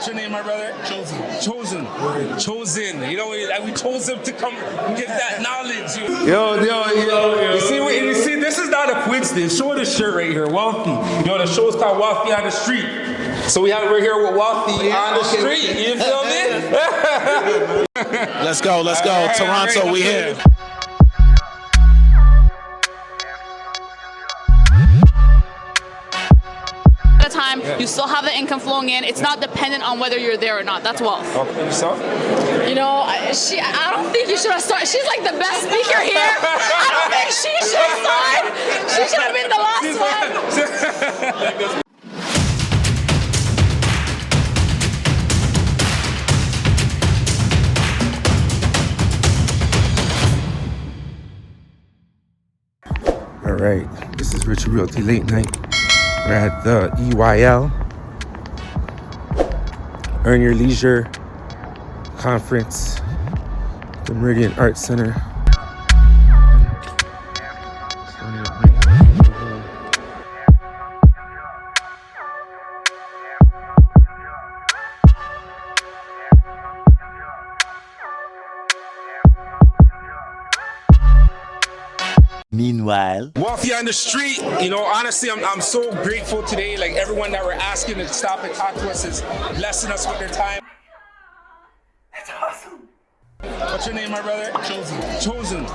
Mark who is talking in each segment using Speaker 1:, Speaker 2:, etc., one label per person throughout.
Speaker 1: What's your name, my brother? Chosen. Chosen. Chosen. You know, we chose him to come and give that knowledge. Yo. You see, this is not a coincidence. Show the shirt right here, Wealthy. You know, the show is called Wealthy on the Street. So we're here with Wealthy on the street. You feel me?
Speaker 2: Let's go. Right, Toronto, we here.
Speaker 3: Time, you still have the income flowing in. It's not dependent on whether you're there or not. That's wealth.
Speaker 1: Okay, yourself?
Speaker 3: You know, I don't think you should have started. She's like the best speaker here. I don't think she should have started. She should have been the last
Speaker 4: one. All right, this is Richard Realty Late Night. We're at the EYL, Earn Your Leisure Conference, the Meridian Arts Center.
Speaker 2: Meanwhile,
Speaker 1: Wealthy on the street, you know, honestly, I'm so grateful today. Like everyone that we're asking to stop and talk to us is blessing us with their time. That's awesome. What's your name, my brother? Chosen.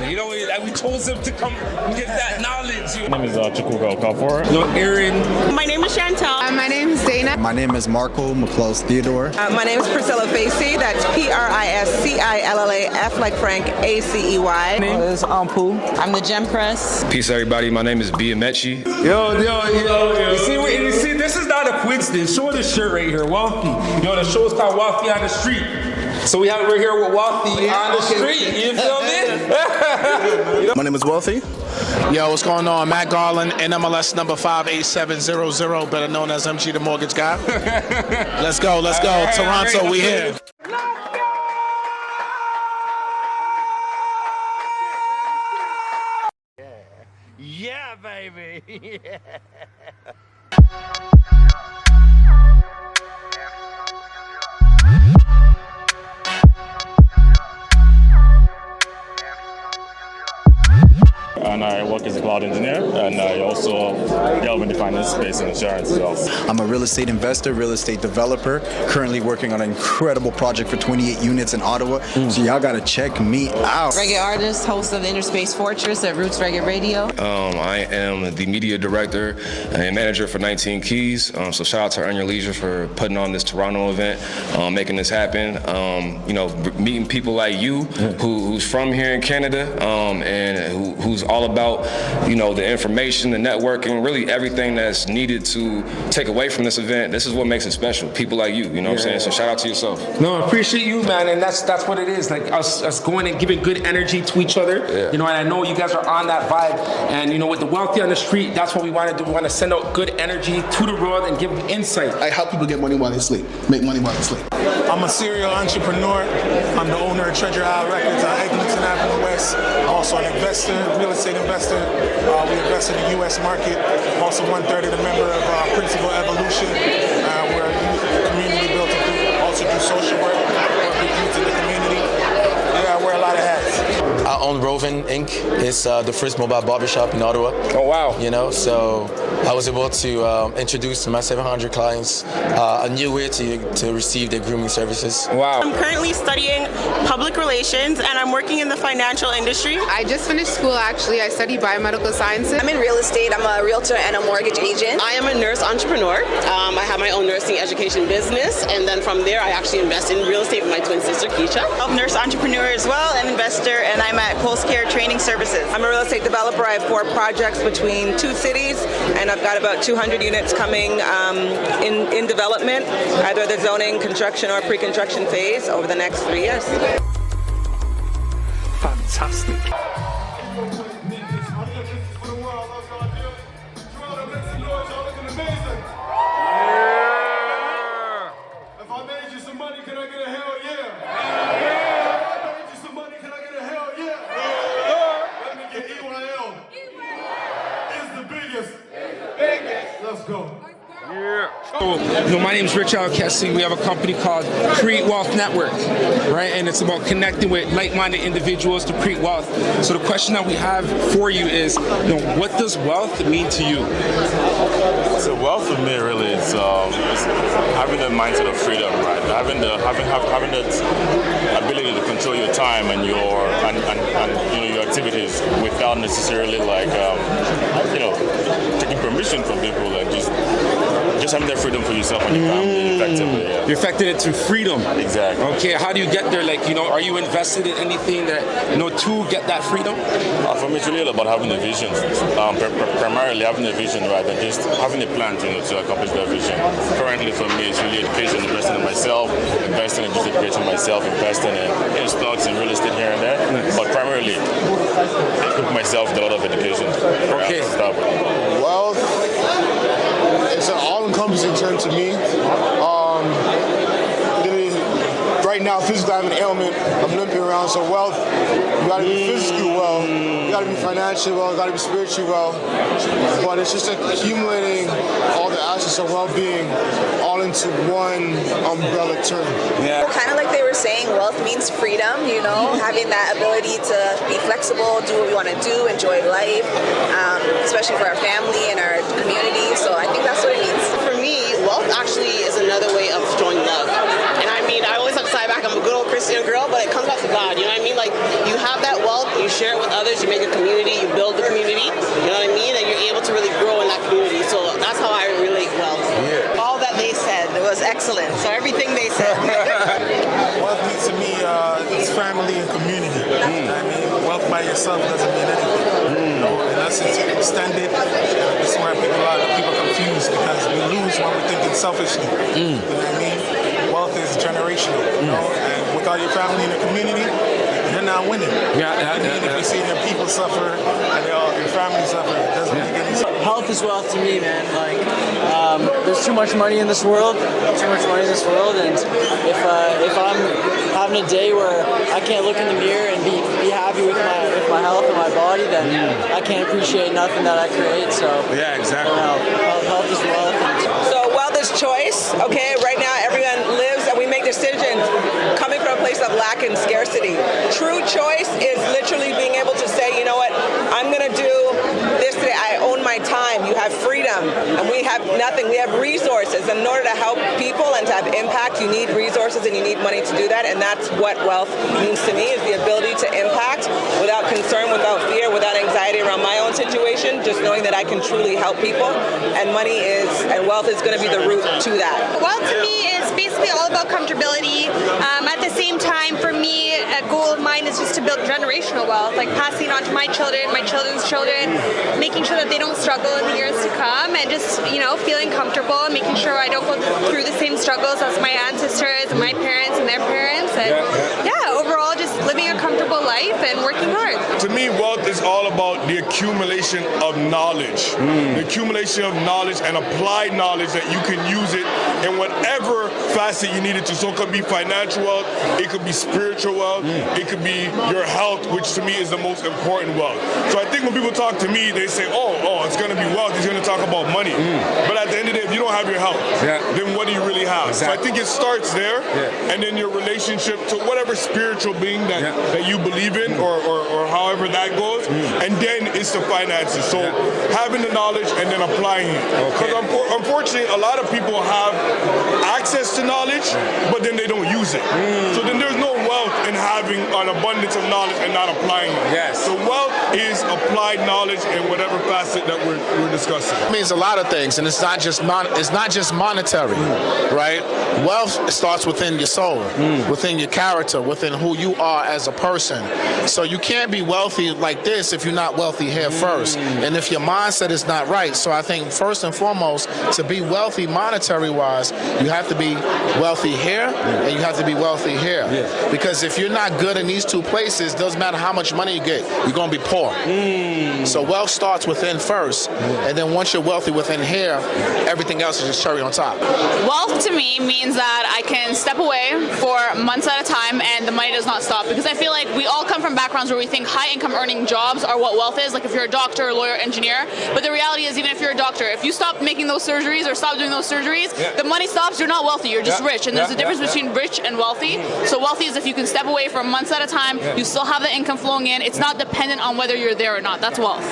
Speaker 1: You know, we chose him to come and give that knowledge.
Speaker 5: My name is Chikuga Okafor.
Speaker 1: You know, Aaron.
Speaker 6: My name is Chantel.
Speaker 7: My name is Dana.
Speaker 8: My name is Marco McClose Theodore.
Speaker 6: My name is Priscilla Facey. That's Priscillaf, like Frank, Acey.
Speaker 9: My name is Ampu. I'm the Gem Press.
Speaker 10: Peace, everybody. My name is Biamechi.
Speaker 1: Yo. You see, this is not a coincidence. Show the shirt right here, Wealthy. You know, the show is called Wealthy on the Street. So we're here with Wealthy on the street. You feel me?
Speaker 2: my name is Wealthy. Yo, what's going on? Matt Garland, NMLS number 58700, better known as MG the Mortgage Guy. Let's go. Toronto, we here.
Speaker 5: Yeah, baby. Yeah. And I work as a cloud engineer, and I also delve into finance space and insurance as well.
Speaker 8: I'm a real estate investor, real estate developer, currently working on an incredible project for 28 units in Ottawa. So y'all gotta check me out.
Speaker 9: Reggae artist, host of the Interspace Fortress at Roots Reggae Radio.
Speaker 10: I am the media director and manager for 19 Keys. So shout out to Earn Your Leisure for putting on this Toronto event, making this happen. You know, meeting people like you, who's from here in Canada, and who's all about, you know, the information, the networking, really everything that's needed to take away from this event. This is what makes it special. People like you know what I'm saying? So shout out to yourself.
Speaker 1: No, I appreciate you, man, and that's what it is. Like us going and giving good energy to each other. Yeah. You know, and I know you guys are on that vibe. And you know, with the Wealthy on the Street, that's what we want to do. We want to send out good energy to the world and give insight.
Speaker 11: I help people get money while they sleep, make money while they sleep.
Speaker 2: I'm a serial entrepreneur. I'm the owner of Treasure Isle Records on Eglinton Avenue West. I'm also an investor, real estate investor. We invest in the U.S. market. I'm also 1/3 of the member of Principal Evolution. We're a community built to also do social work with youth in the community. Yeah, I wear a lot of hats.
Speaker 12: I own Rovin Inc. It's the first mobile barbershop in Ottawa.
Speaker 1: Oh, wow.
Speaker 12: You know, so I was able to introduce to my 700 clients a new way to receive their grooming services.
Speaker 1: Wow.
Speaker 6: I'm currently studying public relations and I'm working in the financial industry.
Speaker 7: I just finished school, actually. I study biomedical sciences.
Speaker 6: I'm in real estate. I'm a realtor and a mortgage agent. I am a nurse entrepreneur. I have my own nursing education business, and then from there I actually invest in real estate with my twin sister Keisha. I'm a nurse entrepreneur as well, an investor, and I'm at Post Care Training Services. I'm a real estate developer. I have 4 projects between 2 cities, and I've got about 200 units coming in development, either the zoning, construction, or pre-construction phase over the next 3 years.
Speaker 2: Fantastic.
Speaker 11: If I made you some money, can I get a hell yeah? If I made you some money, can I get a hell yeah? Let me get EYL. It's the biggest. Let's go.
Speaker 1: Yeah. So, you know, my name is Rich Alkessi. We have a company called Create Wealth Network, right? And it's about connecting with like-minded individuals to create wealth. So the question that we have for you is, what does wealth mean to you?
Speaker 5: So wealth for me really is having the mindset of freedom, right? Having the ability to control your time and your activities without necessarily taking permission from people and just having that freedom for yourself and your family effectively. Yeah.
Speaker 1: You're affecting it through freedom.
Speaker 5: Exactly.
Speaker 1: Okay, how do you get there? Are you invested in anything that, to get that freedom?
Speaker 5: For me, it's really about having a vision. Primarily having a vision, right, and just having a plan to accomplish that vision. Currently, for me, it's really education, investing in myself, investing in just education myself, investing in stocks and real estate here and there. Nice. But primarily, equip myself with a lot of education.
Speaker 1: Okay.
Speaker 11: Wealth, it's an all-encompassing term to me. Right now, physically, I have an ailment. I'm limping around. So wealth, you got to be physically well, you got to be financially well, you got to be spiritually well. But it's just accumulating all the aspects of well-being all into one umbrella term.
Speaker 13: Yeah. Kind of like they were saying, wealth means freedom. Having that ability to be flexible, do what we want to do, enjoy life, especially for our family and our community. So I think that's what it means.
Speaker 6: For me, wealth actually is another way of showing love. And I always have to say back, I'm a good old Christian girl, but it comes back to God. You know what I mean? Like, you have that wealth, you share it with others, you make a community, you build the community. You know what I mean? And you're able to really grow in that community. So that's how I relate wealth.
Speaker 13: Yeah. All that they said was excellent. So everything they said.
Speaker 2: Wealth means to me is family and community. I mean, wealth by yourself doesn't mean anything. Unless it's extended. This is where a lot of people confused because we lose when we're thinking selfishly. You know what I mean? Wealth is generational, and without your family and the community, you're not winning. If you see your people suffer and your family suffer, it doesn't make any sense.
Speaker 14: Health is wealth to me, man. There's too much money in this world, and if I'm having a day where I can't look in the mirror and be happy with my health and my body, then I can't appreciate nothing that I create. So
Speaker 1: yeah, exactly.
Speaker 14: Health is wealth.
Speaker 13: So wealth is choice. Okay, right now everyone lives and we make decisions coming from a place of lack and scarcity. True choice is literally being able to say, you know what, I'm gonna do this today. I own my time. You have freedom, and we have nothing. We have resources. And in order to help people and to have impact, you need resources and you need money to do that. And that's what wealth means to me: is the ability to impact without concern, without fear, without anxiety around my own situation. Just knowing that I can truly help people, and wealth is going to be the root to that.
Speaker 15: Wealth to me is basically all about comfortability. At the same time, for me, a goal of mine is just to build generational wealth, like passing on to my children, my children's children, making sure that they don't struggle in the years to come, and just feeling comfortable and making sure I don't go through the same struggles as my ancestors and my parents and their parents. And overall, just living a comfortable life and working hard.
Speaker 11: To me, wealth is all about the accumulation of knowledge. The accumulation of knowledge and applied knowledge that you can use it in whatever facet you need it to. So it could be financial wealth, it could be spiritual wealth, it could be your health, which to me is the most important wealth. So I think when people talk to me, they say, oh, it's going to be wealth, he's going to talk about money. But at the end of the day, if you don't have your health, then what do you really have? Exactly. So I think it starts there, and then your relationship to whatever spiritual being that you believe in, or however that goes, and then it's the finances. So having the knowledge and then applying it. Because unfortunately, a lot of people have access to knowledge, but then they don't use it. So then there's no wealth in having an abundance of knowledge and not applying it.
Speaker 16: Yes.
Speaker 11: So wealth is applied knowledge in whatever facet that we're discussing.
Speaker 16: It means a lot of things, and it's not just monetary, right? Wealth starts within your soul, within your character, within who you are as a person. So you can't be wealthy like this if you're not wealthy here first, and if your mindset is not right. So I think first and foremost, to be wealthy monetary-wise, you have to be wealthy here, and you have to be wealthy here, because Because if you're not good in these two places, doesn't matter how much money you get, you're going to be poor. So wealth starts within first, and then once you're wealthy within here, everything else is just cherry on top.
Speaker 17: Wealth to me means that I can step away for months at a time and the money does not stop, because I feel like we all come from backgrounds where we think high income earning jobs are what wealth is, like if you're a doctor, lawyer, engineer. But the reality is, even if you're a doctor, if you stop making those surgeries or stop doing those surgeries, the money stops, you're not wealthy, you're just rich. And there's a difference between rich and wealthy. So wealthy is if you can step away for months at a time, you still have the income flowing in, it's not dependent on whether you're there or not. That's wealth.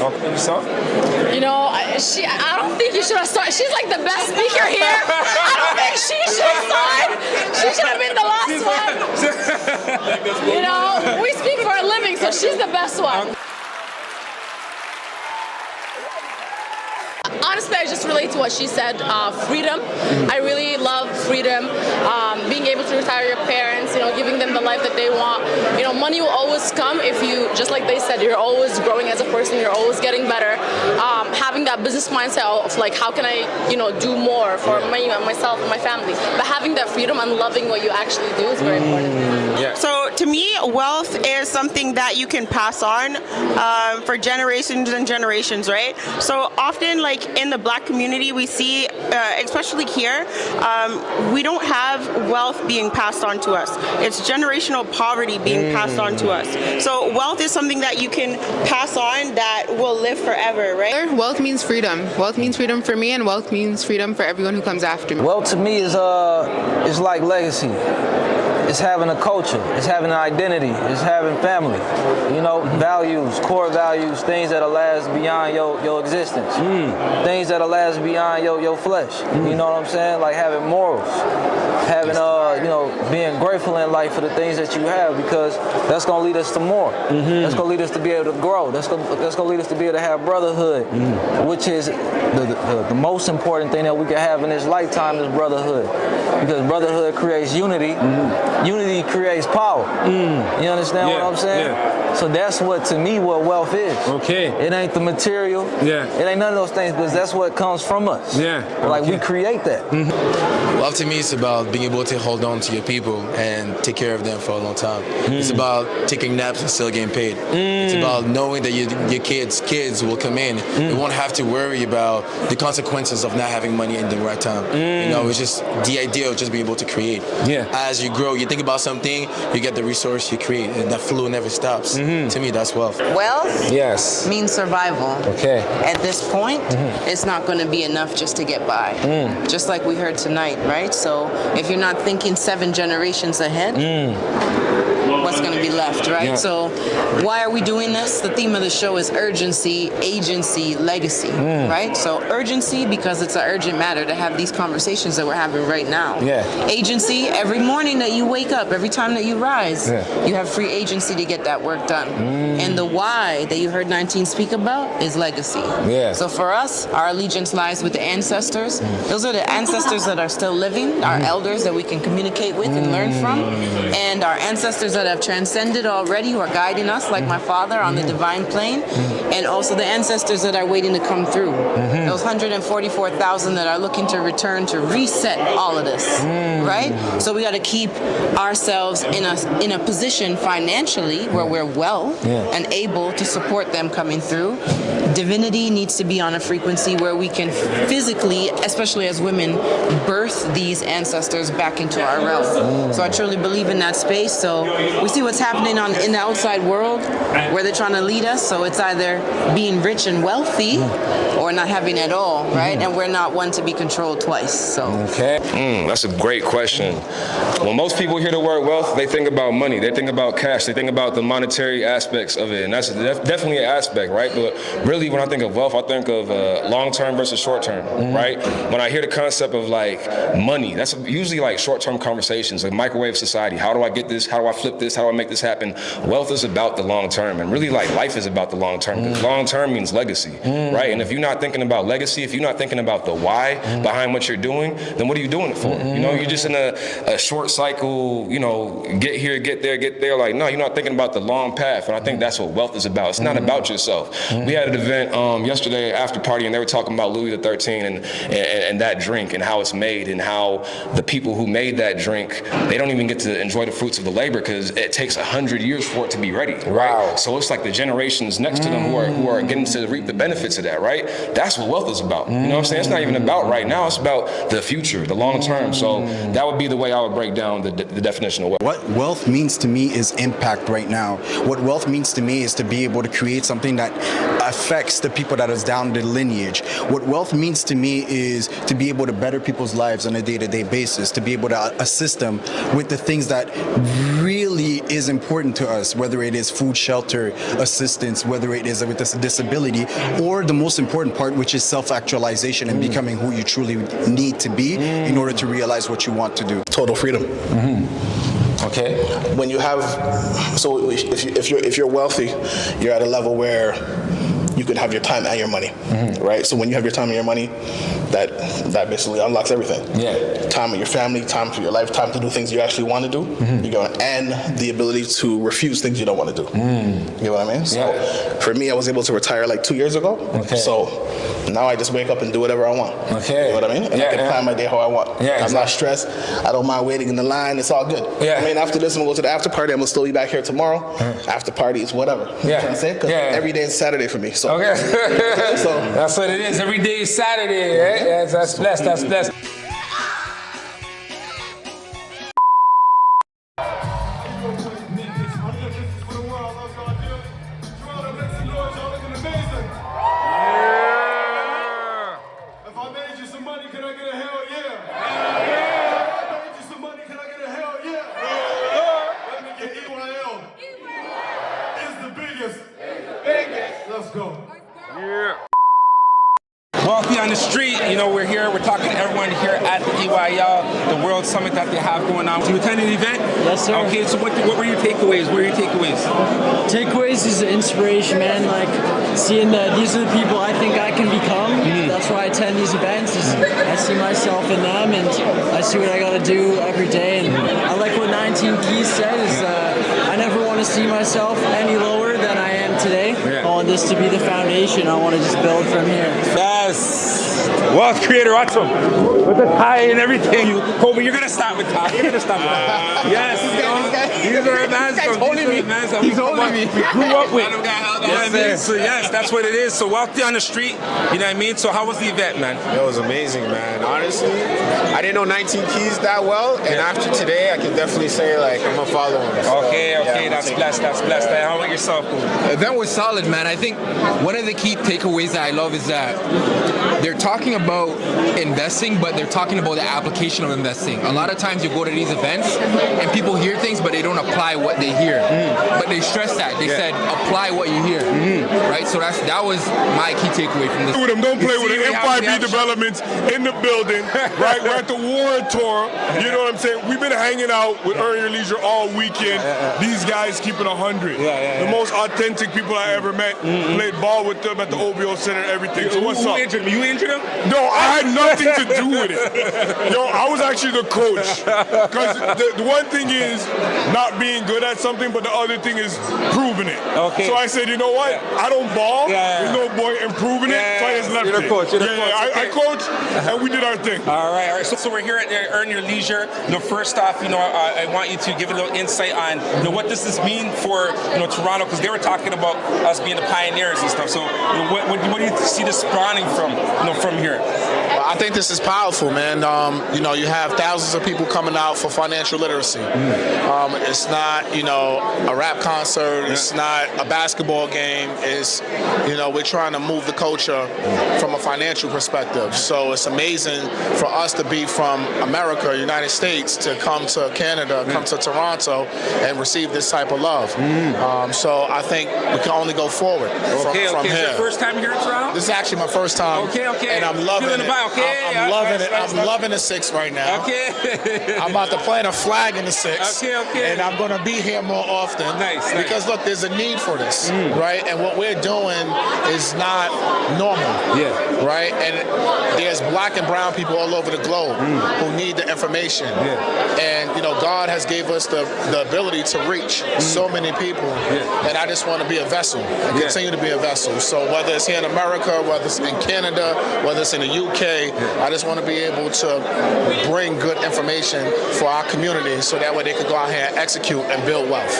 Speaker 3: You know, I don't think you should have started. She's like the best speaker here. I don't think she should have started. She should have been the last one. You know, we speak for a living, so she's the best one. Honestly, I just relate to what she said, freedom. I really love freedom, being able to retire your parents, you know, giving them the life that they want. You know, money will always come if you, just like they said, you're always growing as a person, you're always getting better. Having that business mindset of like, how can I, you know, do more for me and myself and my family. But having that freedom and loving what you actually do is very important.
Speaker 6: Yeah. So to me, wealth is something that you can pass on for generations and generations, right? So often, like in the Black community, we see, especially here, we don't have wealth being passed on to us. It's generational poverty being passed on to us. So wealth is something that you can pass on that will live forever, right?
Speaker 7: Wealth means freedom. Wealth means freedom for me, and wealth means freedom for everyone who comes after me.
Speaker 18: Wealth to me is like legacy. It's having a culture, it's having an identity, it's having family, you know, values, core values, things that'll last beyond your existence, things that'll last beyond your flesh, you know what I'm saying? Like having morals, having, you know, being grateful in life for the things that you have, because that's going to lead us to more. That's going to lead us to be able to grow. That's going to lead us to be able to have brotherhood, which is the most important thing that we can have in this lifetime is brotherhood, because brotherhood creates unity. Unity creates power. You understand what I'm saying?
Speaker 4: Yeah.
Speaker 18: So that's what, to me, what wealth is.
Speaker 4: Okay.
Speaker 18: It ain't the material.
Speaker 4: Yeah.
Speaker 18: It ain't none of those things, because that's what comes from us.
Speaker 4: Yeah.
Speaker 18: Like we create that.
Speaker 12: Wealth to me is about being able to hold on to your people and take care of them for a long time. It's about taking naps and still getting paid. It's about knowing that your kids will come in. You won't have to worry about the consequences of not having money in the right time. You know, it's just the idea of just being able to create.
Speaker 4: Yeah.
Speaker 12: As you grow, you think about something, you get the resource, you create, and that flow never stops. To me, that's wealth.
Speaker 9: Wealth
Speaker 4: Yes.
Speaker 9: means survival.
Speaker 4: Okay.
Speaker 9: At this point, it's not going to be enough just to get by. Just like we heard tonight, right? So if you're not thinking 7 generations ahead, what's going to be left, right?
Speaker 4: Yeah.
Speaker 9: So why are we doing this? The theme of the show is urgency, agency, legacy, right? So urgency, because it's an urgent matter to have these conversations that we're having right now.
Speaker 4: Yeah.
Speaker 9: Agency, every morning that you wake up, every time that you rise, you have free agency to get that work done. And the why that you heard 19 speak about is legacy.
Speaker 4: Yeah.
Speaker 9: So for us, our allegiance lies with the ancestors. Those are the ancestors that are still living, our elders that we can communicate with and learn from, and our ancestors that have transcended already, who are guiding us, like my father on the divine plane, and also the ancestors that are waiting to come through. Those 144,000 that are looking to return to reset all of this, right? So we got to keep ourselves in a position financially where we're well and able to support them coming through. Divinity needs to be on a frequency where we can physically, especially as women, birth these ancestors back into our realm. So I truly believe in that space. So we see what's happening in the outside world where they're trying to lead us. So it's either being rich and wealthy or not having at all, right? And we're not one to be controlled twice. So
Speaker 10: Okay. That's a great question. When most people hear the word wealth, they think about money. They think about cash. They think about the monetary aspects of it. And that's definitely an aspect, right? But really, when I think of wealth, I think of long-term versus short-term, right? When I hear the concept of like money, that's usually like short-term conversations, like microwave society. How do I get this? How do I flip this? How do I make this happen? Wealth is about the long-term. And really, like, life is about the long-term. Because long-term means legacy, right? And if you're not thinking about legacy, if you're not thinking about the why behind what you're doing, then what are you doing it for? You know, you're just in a short cycle, you know, get here, get there, get there. Like, no, you're not thinking about the long path. And I think that's what wealth is about. It's not about yourself. We had an event yesterday after party, and they were talking about Louis XIII and that drink and how it's made and how the people who made that drink, they don't even get to enjoy the fruits of the labor because takes 100 years for it to be ready, right? So it's like the generations next to them who are getting to reap the benefits of that, right? That's what wealth is about. You know what I'm saying? It's not even about right now. It's about the future, the long term. So that would be the way I would break down the definition of wealth.
Speaker 8: What wealth means to me is impact right now. What wealth means to me is to be able to create something that affects the people that is down the lineage. What wealth means to me is to be able to better people's lives on a day-to-day basis, to be able to assist them with the things that really is important to us, whether it is food, shelter, assistance, whether it is with a disability, or the most important part, which is self-actualization and becoming who you truly need to be in order to realize what you want to do.
Speaker 19: Total freedom.
Speaker 10: Okay.
Speaker 19: When you have, so if you're wealthy, you're at a level where you could have your time and your money, right? So when you have your time and your money, that basically unlocks everything.
Speaker 10: Yeah.
Speaker 19: Time with your family, time for your life, time to do things you actually want to do. You're going, and the ability to refuse things you don't want to do. You know what I mean? So for me, I was able to retire like 2 years ago. So now I just wake up and do whatever I want.
Speaker 10: Okay.
Speaker 19: You know what I mean? And I can plan my day how I want.
Speaker 10: Yeah,
Speaker 19: I'm not stressed. I don't mind waiting in the line. It's all good.
Speaker 10: Yeah.
Speaker 19: I mean, after this, I'm going to go to the after party. I'm going to still be back here tomorrow. After party is whatever. You know what I'm saying? Because every day is Saturday for me. So.
Speaker 10: Okay.
Speaker 19: So
Speaker 10: that's what it is. Every day is Saturday, right? Yeah, that's blessed. That's blessed.
Speaker 11: If I made you some money, can I get a hell yeah? If I made you some money, can I get a hell yeah? Let me get EYL. It's the biggest. Let's go.
Speaker 1: Yeah. Wealthy on the street, you know, we're here, we're talking to everyone here at the EYL, the World Summit that they have going on. You attended the event?
Speaker 14: Yes, sir.
Speaker 1: Okay, so what were your takeaways? What were your takeaways?
Speaker 14: Takeaways is inspiration, man. Like seeing that these are the people I think I can become. That's why I attend these events. I see myself in them, and I see what I got to do every day. And I like what 19 Keys said is I never want to see myself any lower than I am today. I want this to be the foundation. I want to just build from here.
Speaker 1: Yes. Wealth creator, awesome. With the tie and everything. Kobe, you're going to start with tie. You're going to start with tie. Yes. These are man. He's holding me. We grew up with. Yes, so yes, that's what it is. So wealthy on the street, you know what I mean? So how was the event, man?
Speaker 20: It was amazing, man. Honestly, I didn't know 19 Keys that well, and after today, I can definitely say like I'm a follower. So,
Speaker 1: okay, that's blessed. How about yourself?
Speaker 21: The event was solid, man. I think one of the key takeaways that I love is that they're talking about investing, but they're talking about the application of investing. A lot of times you go to these events and people hear things, but they don't apply what they hear. But they stress that. They said apply what you hear, right? So that was my key takeaway from this.
Speaker 11: Don't play with it. M5B Developments in the building, right? We're at the Warren Tour. You know what I'm saying? We've been hanging out with Earn Your Leisure all weekend. These guys keep it 100. The most authentic people I ever met. Played ball with them at the OBO Center and everything. So what's up?
Speaker 1: Injured him? You injured him?
Speaker 11: No, I had nothing to do with it. Yo, I was actually the coach. Because the one thing is not being good at something, but the other thing is proving it.
Speaker 1: Okay.
Speaker 11: So I said, you know what? I don't ball. There's no point improving it. So I just left
Speaker 1: You're the coach. You're the coach.
Speaker 11: I coached, and we did our thing.
Speaker 1: All right. So we're here at Earn Your Leisure. First off, I want you to give a little insight on, what does this mean for, Toronto? Because they were talking about us being the pioneers and stuff. So, what do you see this spawning from here?
Speaker 16: Well, I think this is powerful, man. You have thousands of people coming out for financial literacy. It's not, a rap concert. It's not a basketball game. It's, we're trying to move the culture from a financial perspective. So it's amazing for us to be from America, United States, to come to Canada, come to Toronto, and receive this type of love. So I think we can only go forward from here.
Speaker 1: Is it your first time here in Toronto?
Speaker 16: This is actually my first time.
Speaker 1: Okay.
Speaker 16: And I'm loving it. I'm loving it. I'm loving the 6 right now.
Speaker 1: Okay.
Speaker 16: I'm about to plant a flag in the 6.
Speaker 1: Okay.
Speaker 16: And I'm going to be here more often.
Speaker 1: Nice.
Speaker 16: Because look, there's a need for this, right? And what we're doing is not normal.
Speaker 1: Yeah.
Speaker 16: Right? And there's black and brown people all over the globe who need the information. And God has gave us the ability to reach so many people. And I just want to be a vessel and continue to be a vessel. So whether it's here in America, whether it's in Canada, whether it's in the UK, day. I just want to be able to bring good information for our community so that way they can go out here and execute and build wealth.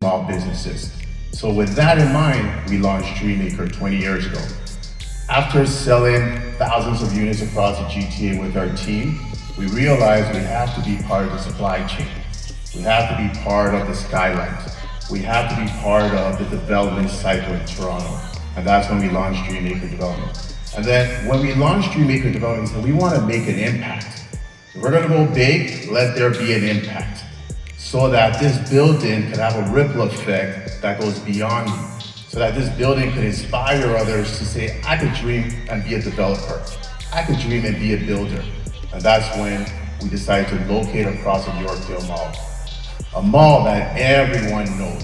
Speaker 5: Small businesses. So with that in mind, we launched Dreammaker 20 years ago. After selling thousands of units across the GTA with our team, we realized we have to be part of the supply chain. We have to be part of the skyline. We have to be part of the development cycle in Toronto. And that's when we launched Dreammaker Development. And then when we launched Dreammaker Development, we said we want to make an impact. If we're going to go big, let there be an impact, so that this building could have a ripple effect that goes beyond you. So that this building could inspire others to say, I could dream and be a developer. I could dream and be a builder. And that's when we decided to locate across the Yorkdale Mall. A mall that everyone knows.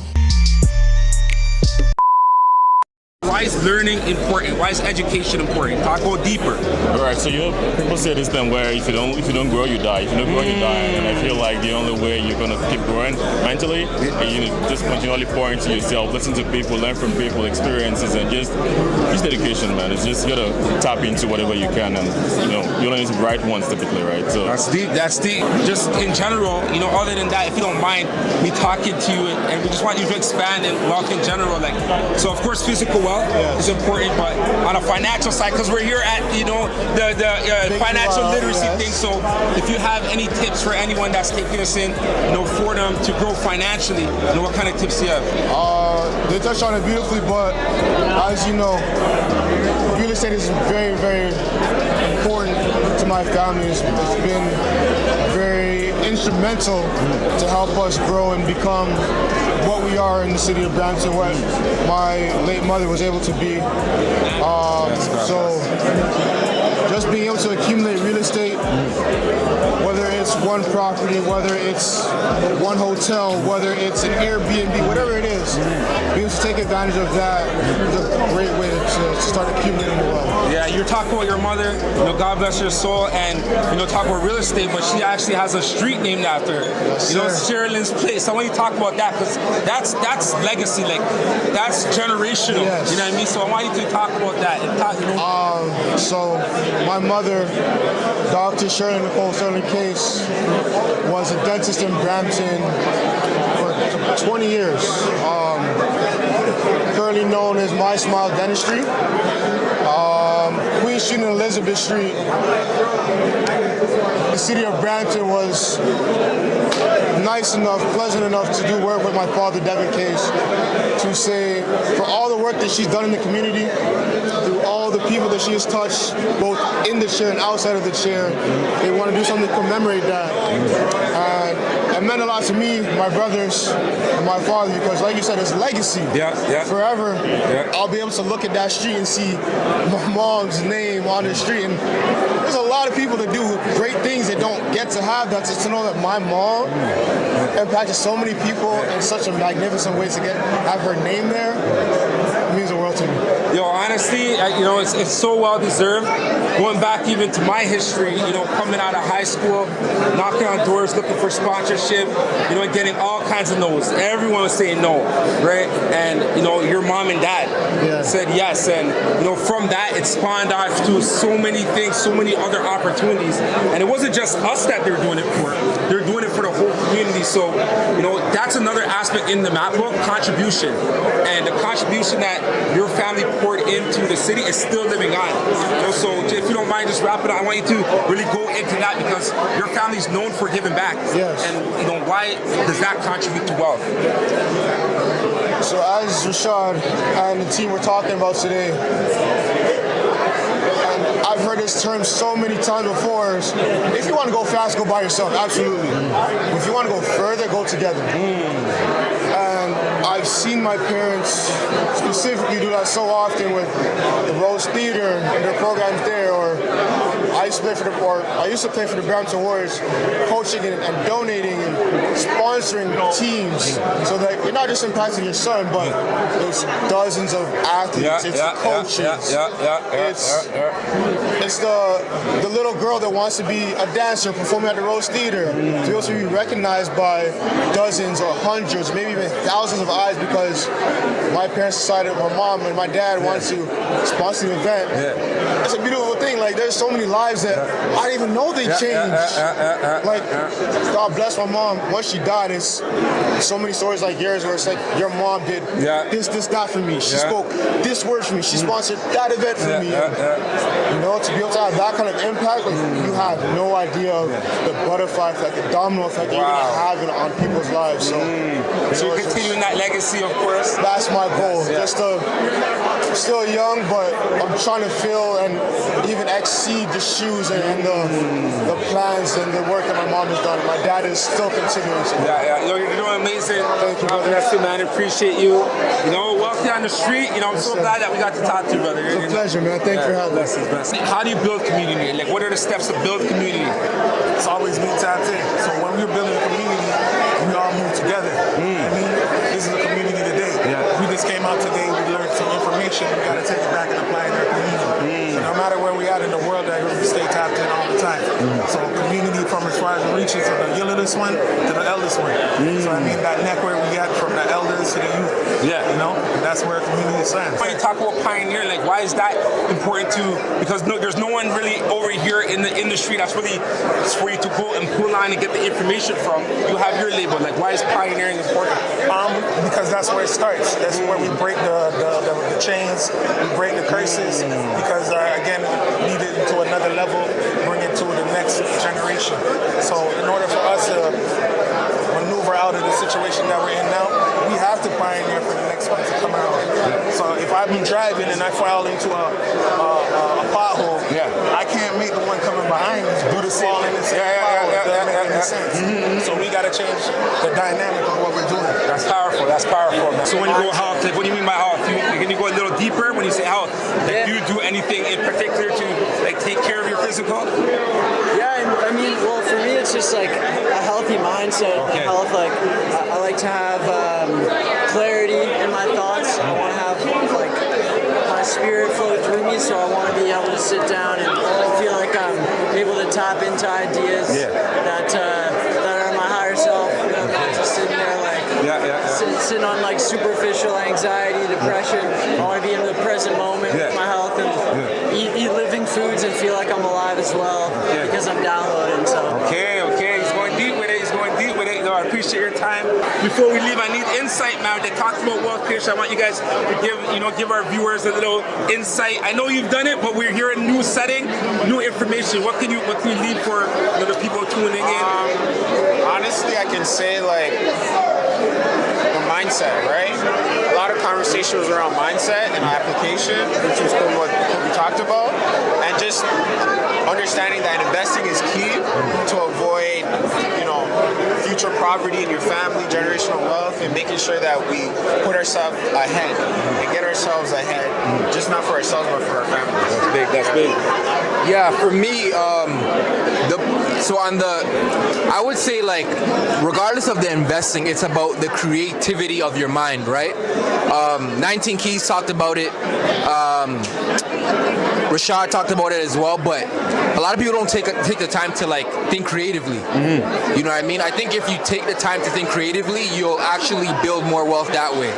Speaker 1: Why is learning important? Why is education important? I'll go deeper.
Speaker 22: All right, so people say this thing where if you don't grow, you die. If you don't grow, you die. And I feel like the only way you're gonna keep growing mentally, and you just continually pour into yourself, listen to people, learn from people, experiences, and just dedication, man. It's just you gotta tap into whatever you can, and you only need the right ones typically, right? So
Speaker 1: that's deep. That's deep. Just in general, other than that, if you don't mind me talking to you, and we just want you to expand in wealth in general, so of course physical wealth is important, but on a financial side, because we're here at the financial literacy thing. So if you have any tips for anyone that's taking us in, for them to grow financially, what kind of tips do you have?
Speaker 23: They touched on it beautifully, but as you know, real estate is very, very important to my family. It's been very instrumental to help us grow and become what we are in the city of Brampton, what my late mother was able to be. So just being able to accumulate real estate, whether it's one property, whether it's one hotel, whether it's an Airbnb, whatever it is, being able to take advantage of that is a great way to start accumulating wealth.
Speaker 1: Yeah, you're talking about your mother, God bless her soul, and talk about real estate, but she actually has a street named after her. It's Sherilyn's Place. I want you to talk about that, because that's legacy, that's generational.
Speaker 23: Yes.
Speaker 1: You know what I mean? So I want you to talk about that.
Speaker 23: So my mother, Dr. Shirley Nicole Sterling Case, was a dentist in Brampton for 20 years. Currently known as My Smile Dentistry. Queen Street and Elizabeth Street. The city of Brampton was nice enough, pleasant enough to do work with my father, Devin Case, to say for all the work that she's done in the community, through all the people that she has touched, both in the chair and outside of the chair, they want to do something to commemorate that. And it meant a lot to me, my brothers, and my father, because like you said, it's legacy.
Speaker 1: Yeah.
Speaker 23: Forever, I'll be able to look at that street and see my mom's name on the street. And there's a lot of people that do great things that don't get to have that. Just to know that my mom impacted so many people in such a magnificent way to have her name there, it means the world to me.
Speaker 1: Yo, honestly, it's so well deserved. Going back even to my history, coming out of high school, knocking on doors, looking for sponsorship, and getting all kinds of no's. Everyone was saying no, right? And your mom and dad said yes, and from that it spawned off to so many things, so many other opportunities. And it wasn't just us that they're doing it for; they're doing it for the whole community. So that's another aspect in the map book: contribution, and the contribution that your family poured into the city is still living on. So if you don't mind just wrapping up, I want you to really go into that, because your family's known for giving back.
Speaker 23: Yes.
Speaker 1: And why does that contribute to wealth?
Speaker 23: So as Rashad and the team were talking about today, and I've heard this term so many times before, is if you want to go fast, go by yourself, absolutely. If you want to go further, go together. And I've seen my parents specifically do that so often with the Rose Theater and their programs there, or I used to play for the Brampton Warriors, coaching and donating and sponsoring teams, so that you're not just impacting your son, but there's dozens of athletes, coaches, it's the little girl that wants to be a dancer performing at the Rose Theater to be able to be recognized by dozens or hundreds, maybe even thousands of eyes because my parents decided, my mom and my dad wanted to sponsor the event. It's a beautiful thing. Like, there's so many lives that I didn't even know they changed. Like, God bless my mom. Once she died, it's so many stories like yours where it's like your mom did this, that for me. She spoke this word for me. She sponsored that event for me. You know, to be able to have that kind of impact, like, you have no idea of the butterfly effect, the domino effect you're going to have on people's lives. So,
Speaker 1: so you're continuing that legacy, of course.
Speaker 23: That's my goal. Just to, still young, but I'm trying to fill and even exceed the shoes and the plans and the work that my mom has done. My dad is still continuing. So.
Speaker 1: Yo, you're doing amazing.
Speaker 23: Thank you, brother.
Speaker 1: Bless you, man. Appreciate you. You know, wealthy on the street. You know, I'm so glad that we got to talk to you, brother.
Speaker 23: It's a pleasure, man. Thanks for having me.
Speaker 1: How do you build community? Like, what are the steps to build community?
Speaker 2: It's always being tapped in. So when we're building a community, we all move together. I mean, this is a community today. We just came out today, we learned some information, we got to take it back and apply it in our community. So no matter where we at in the world, we stay tapped in all the time. So community from as far as it reaches from the youngest one to the eldest one. So I mean, that network we got from the elders to the youth. You know, that's where community stands.
Speaker 1: When you talk about pioneering, like, why is that important to? Because there's no one really over here in the industry that's really for you to go and pull on and get the information from. You have your label. Like, why is pioneering important?
Speaker 2: Because that's where it starts. That's where we break the chains, we break the curses. Because again, lead it to another level, bring it to the next generation. So in order for us to maneuver out of the situation that we're in now, we have to pioneer for the next one to come out. So if I've been driving and I fall into a pothole, I can't make the one coming behind me do the same thing. It doesn't make any sense. So we got to change the dynamic of what we're doing.
Speaker 1: That's powerful. That's powerful, man. So when you go health, like, what do you mean by health? Can you go a little deeper when you say health? Like, do you do anything in particular to, like, take care of your physical?
Speaker 14: Yeah, I mean, well, for me, it's just like a healthy mindset. Health, like, I like to have clarity in my thoughts. I want to have, like, my spirit flow through me, so I want to be able to sit down and feel like I'm able to tap into ideas that are my higher self. You know, not just sitting there like sitting on like superficial anxiety, depression. I want to be in the present moment with my health and eat living foods and feel like I'm alive as well because I'm downloading. So
Speaker 1: he's going deep with it. No, I appreciate your time. Before we leave, I need insight, man. They talked about wealth creation. I want you guys to give our viewers a little insight. I know you've done it, but we're here in a new setting, new information. What can you leave for the people tuning in?
Speaker 20: Honestly, I can say, like, the mindset, right? A lot of conversation was around mindset and application, which was what we talked about, and just understanding that investing is key to avoid, future poverty in your family, generational wealth, and making sure that we put ourselves ahead and get ourselves ahead, just not for ourselves, but for our families.
Speaker 1: That's big.
Speaker 21: Yeah, for me, I would say, like, regardless of the investing, it's about the creativity of your mind, right? 19 Keys talked about it. Rashad talked about it as well, but a lot of people don't take the time to, like, think creatively. You know what I mean? I think if you take the time to think creatively, you'll actually build more wealth that way,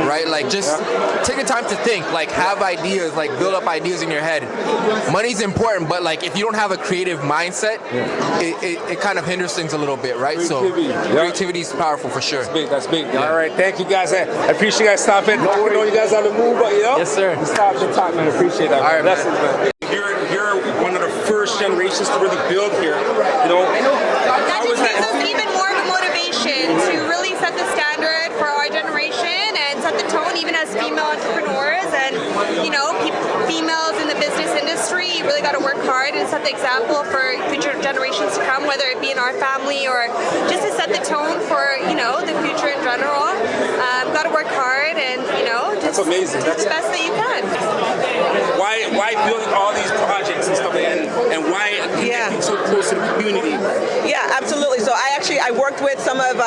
Speaker 21: right? Like, just take the time to think, like, have ideas, like, build up ideas in your head. Money's important, but, like, if you don't have a creative mindset, it kind of hinders things a little bit, right? Creativity is powerful for sure.
Speaker 1: That's big. All right, thank you guys. I appreciate you guys stopping. I know you guys on the move, but
Speaker 21: yes, sir.
Speaker 1: You stopped and talked, man. I appreciate that.
Speaker 21: All right,
Speaker 1: blessings, man. You're one of the first generations to really build here.
Speaker 13: That just gives us even more of a motivation to really set the standard for our generation and set the tone, even as female entrepreneurs and females in the business industry. You really got to work hard and set the example for future generations to come, whether it be in our family or just to set the tone for the future in general. Got to work hard and just
Speaker 1: that's amazing.
Speaker 13: do the best that you can.
Speaker 1: Why build all these projects? agents and stuff like that, and why connecting so close to the community?
Speaker 6: Yeah, absolutely. So I worked with some of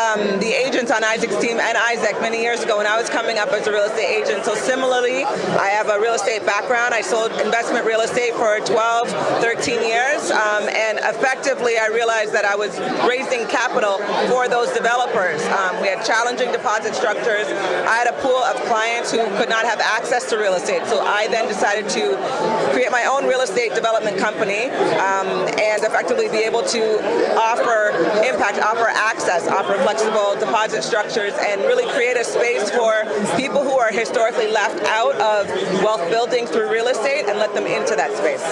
Speaker 6: the agents on Isaac's team and Isaac many years ago when I was coming up as a real estate agent. So similarly, I have a real estate background. I sold investment real estate for 12, 13 years, and effectively I realized that I was raising capital for those developers. We had challenging deposit structures. I had a pool of clients who could not have access to real estate. So I then decided to create my own real estate development company and effectively be able to offer impact, offer access, offer flexible deposit structures, and really create a space for people who are historically left out of wealth building through real estate and let them into that space.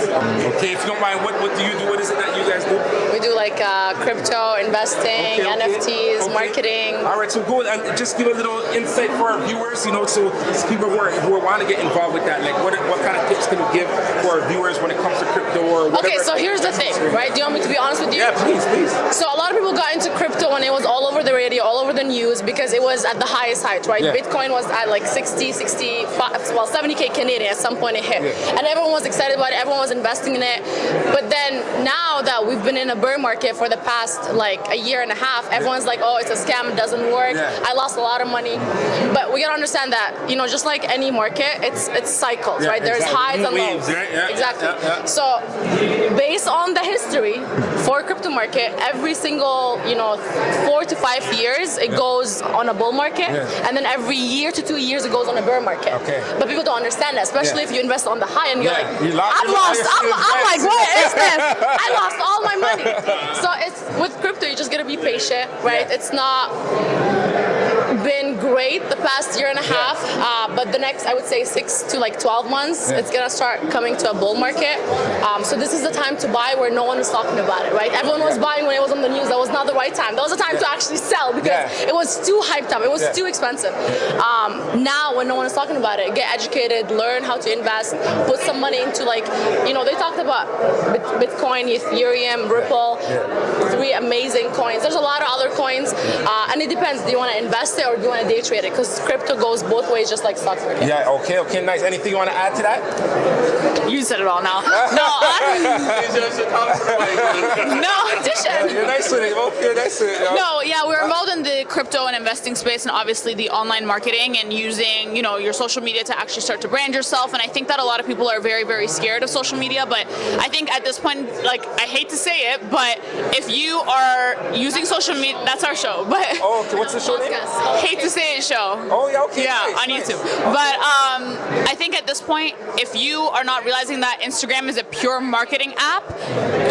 Speaker 1: Okay, if you don't mind, what do you do? What is it that you guys do?
Speaker 3: We do like crypto, investing, NFTs, marketing.
Speaker 1: All right, so go and just give a little insight for our viewers, you know, so people who want to get involved with that, like what kind of tips can you give for our viewers when it comes to crypto or whatever?
Speaker 3: Okay, so here's the thing, right? Do you want me to be honest with you?
Speaker 1: Yeah, please.
Speaker 3: So a lot of people got into crypto when it was all over the radio, all over the news, because it was at the highest height, right?
Speaker 1: Yeah.
Speaker 3: Bitcoin was at like 70K Canadian at some point it hit.
Speaker 1: Yeah.
Speaker 3: And everyone was excited about it, everyone was investing in it. But then now that we've been in a bear market for the past like a year and a half, everyone's like, oh, it's a scam, it doesn't work.
Speaker 1: Yeah.
Speaker 3: I lost a lot of money. But we gotta understand that, you know, just like any market, it's cycles, right? There's highs and lows.
Speaker 1: Right? Yeah.
Speaker 3: Exactly.
Speaker 1: Yeah.
Speaker 3: So based on the history for crypto market, every single, 4 to 5 years it goes on a bull market, and then every year to 2 years it goes on a bear market.
Speaker 1: Okay.
Speaker 3: But people don't understand that, especially if you invest on the high and you're like,
Speaker 1: I'm
Speaker 3: like, what is this? I lost all my money. So it's with crypto, you just gotta be patient, right? It's not been great the past year and a half, but the next, I would say 6 to like 12 months, it's gonna start coming to a bull market. So this is the time to buy where no one is talking about it, right? Everyone was buying when it was on the news. That was not the right time. That was the time to actually sell because it was too hyped up. It was too expensive. Now, when no one is talking about it, get educated, learn how to invest, put some money into like, they talked about Bitcoin, Ethereum, Ripple, 3 amazing coins. There's a lot of other coins, and it depends. Do you want to invest it or do you want to day trade it? Because crypto goes both ways, just like stock market.
Speaker 1: Yeah, okay, nice. Anything you want to add to that?
Speaker 3: You said it all now. No, addition.
Speaker 1: You're nice with it. Okay, that's it.
Speaker 15: No, yeah, we're involved in the crypto and investing space and obviously the online marketing and using, your social media to actually start to brand yourself. And I think that a lot of people are very, very scared of social media. But I think at this point, like, I hate to say it, but if you are using social media, that's our show. But
Speaker 1: okay, what's the show name?
Speaker 15: Hate to say it show.
Speaker 1: Oh, yeah, okay.
Speaker 15: Yeah,
Speaker 1: nice,
Speaker 15: on
Speaker 1: nice.
Speaker 15: YouTube. But I think at this point, if you are not realizing that Instagram is a pure marketing app,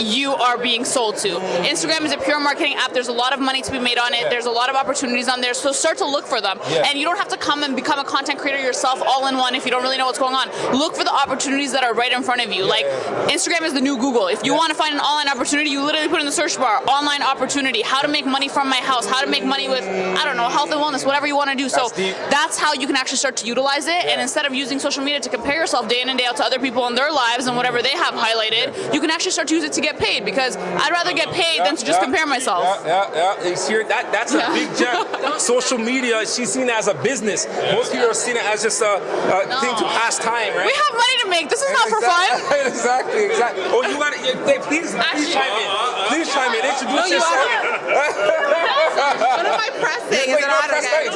Speaker 15: you are being sold to. Instagram is a pure marketing app. There's a lot of money to be made on it. There's a lot of opportunities on there. So start to look for them. And you don't have to come and become a content creator yourself all in one if you don't really know what's going on. Look for the opportunities that are right in front of you. Like Instagram is the new Google. If you want to find an online opportunity, you literally put in the search bar, online opportunity, how to make money from my house, how to make money with, I don't know, health and wellness, whatever you want to do. So that's how you can actually start to utilize it. And instead of using social media to compare yourself day in and day out to other people in their lives and whatever they have highlighted, you can actually start to use it to get paid because I'd rather get paid than to just compare myself.
Speaker 1: You see, that's a big gem. Social media, she's seen it as a business. Most people are seeing it as just a thing to pass time, right?
Speaker 15: We have money to make. This is not for fun.
Speaker 1: Exactly. Oh, you got it. Please chime in. Please chime in. Introduce yourself.
Speaker 17: What am I pressing? Is it on again?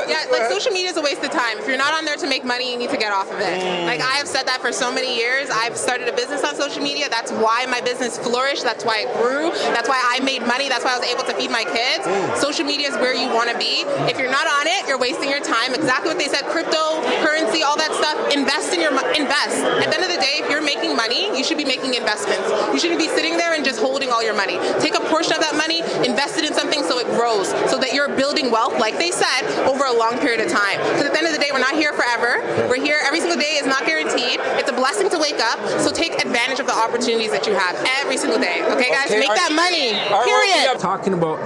Speaker 1: Yeah,
Speaker 17: like social media is a waste of time. If you're not on there to make money, you need to get off of it. Like I have said that for so many years. I've started a business on social media. That's why my business flourished. That's why it grew. That's why I made money. That's why I was able to feed my kids. Social media is where you want to be. If you're not on it, you're wasting your time. Exactly what they said. Cryptocurrency, all that stuff. Invest in invest. At the end of the day, if you're making money, you should be making investments. You shouldn't be sitting there and just holding all your money. Take a portion of that money, invest it in something so it grows, so that you're building wealth, like they said, over a long period of time. Because at the end of the day, we're not here forever. We're here every single day is not guaranteed. It's a blessing to wake up, so take advantage of the opportunities that you have every single day. Okay, guys? Make that money. Period.
Speaker 1: Talking about,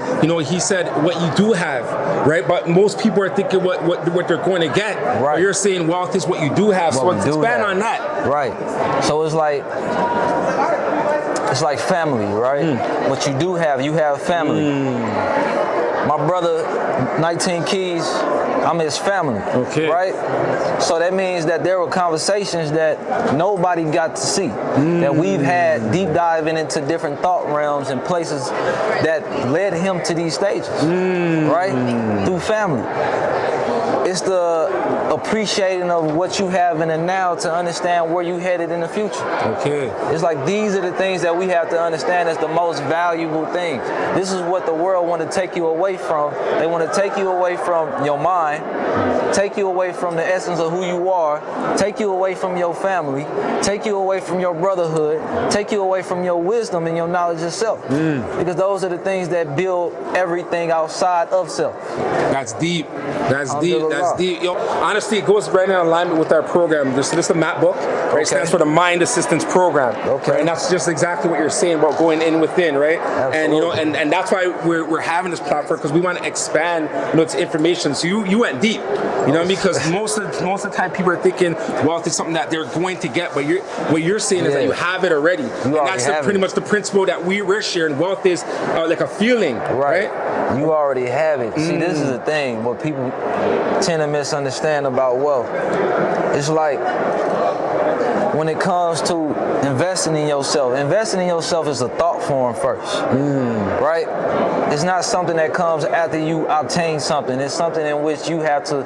Speaker 1: he said what you do have, right? But most people are thinking what they're going to get. Right. But you're saying wealth is what you do have. So let's expand on that.
Speaker 18: Right. So it's like family, right? What you do have, you have family. My brother, 19 Keys, I'm his family. Okay. Right? So that means that there were conversations that nobody got to see. That we've had deep diving into different thought realms and places that led him to these stages. Right? Through family. It's the appreciating of what you have in the now to understand where you headed in the future. Okay. It's like these are the things that we have to understand as the most valuable things. This is what the world want to take you away from. They want to take you away from your mind, take you away from the essence of who you are, take you away from your family, take you away from your brotherhood, take you away from your wisdom and your knowledge of self. Because those are the things that build everything outside of self.
Speaker 1: That's deep. That's deep. That's deep. Yo, honestly, it goes right in alignment with our program. This is the MAP book, right? It stands for the Mind Assistance Program. Okay. Right? And that's just exactly what you're saying about going in within, right? Absolutely. And that's why we're having this platform, because we want to expand its information. So you went deep, because most of the time people are thinking wealth is something that they're going to get, but what you're saying is that you have it already. And that's pretty much the principle that we're sharing. Wealth is like a feeling, right?
Speaker 18: You already have it. See, this is the thing, what people tend to misunderstand about wealth. It's like when it comes to investing in yourself is a thought form first, right? It's not something that comes after you obtain something. It's something in which you have to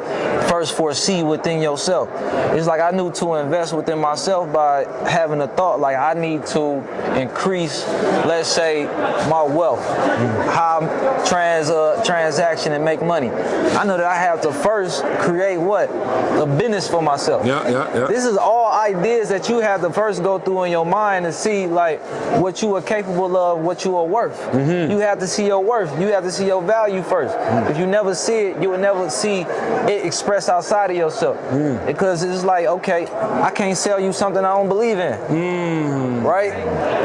Speaker 18: first foresee within yourself. It's like I knew to invest within myself by having a thought like I need to increase, let's say, my wealth, how I'm transaction and make money. I know that I have to first create what? A business for myself. Yeah. This is all ideas that you have to first go through in your mind to see like what you are capable of, what you are worth. You have to see your worth. You have to see your value first. If you never see it, you will never see it expressed outside of yourself. Because it's like, okay, I can't sell you something I don't believe in. Right?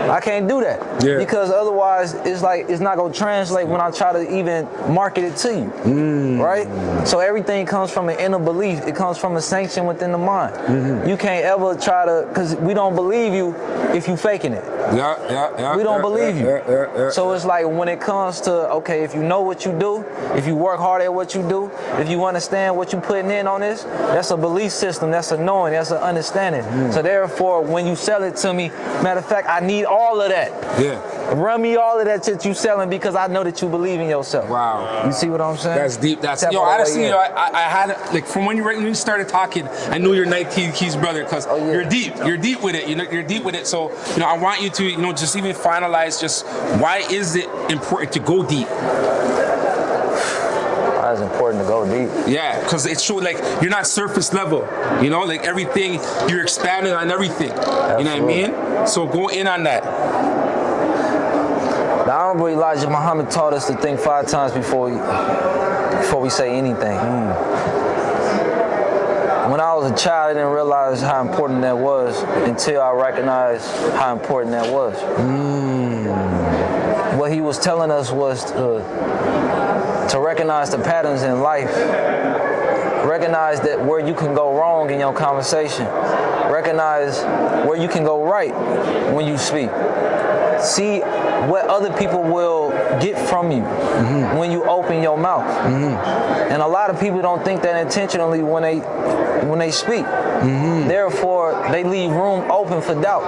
Speaker 18: I can't do that. Because otherwise it's like it's not gonna translate when I try to even market it to you. Right? So everything comes from an inner belief. It comes from a sanction within the mind. You can't ever try to, because we don't believe you if you faking it. We don't believe you. So it's like when it comes to, okay, if you know what you do, if you work hard at what you do, if you understand what you're putting in on this, that's a belief system, that's a knowing, that's an understanding. So therefore, when you sell it to me, matter of fact, I need all of that. Run me all of that shit you selling because I know that you believe in yourself. Wow. You see what I'm saying?
Speaker 1: That's deep. That's honestly, I had like from when you started talking, I knew you're 19 Keys brother because you're deep. You're deep with it. You're deep with it. So I want you to just even finalize just why is it important to go deep?
Speaker 18: Why is it important to go deep?
Speaker 1: Yeah, because it shows like you're not surface level. Like everything you're expanding on everything. Absolutely. You know what I mean? So go in on that.
Speaker 18: The Honorable Elijah Muhammad taught us to think 5 times before we say anything. When I was a child, I didn't realize how important that was until I recognized how important that was. What he was telling us was to recognize the patterns in life. Recognize that where you can go wrong in your conversation. Recognize where you can go right when you speak. See what other people will get from you when you open your mouth. And a lot of people don't think that intentionally when they speak. Therefore, they leave room open for doubt.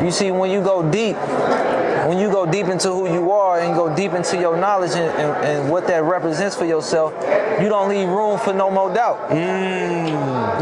Speaker 18: You see, when you go deep into who you are and you go deep into your knowledge and what that represents for yourself, you don't leave room for no more doubt.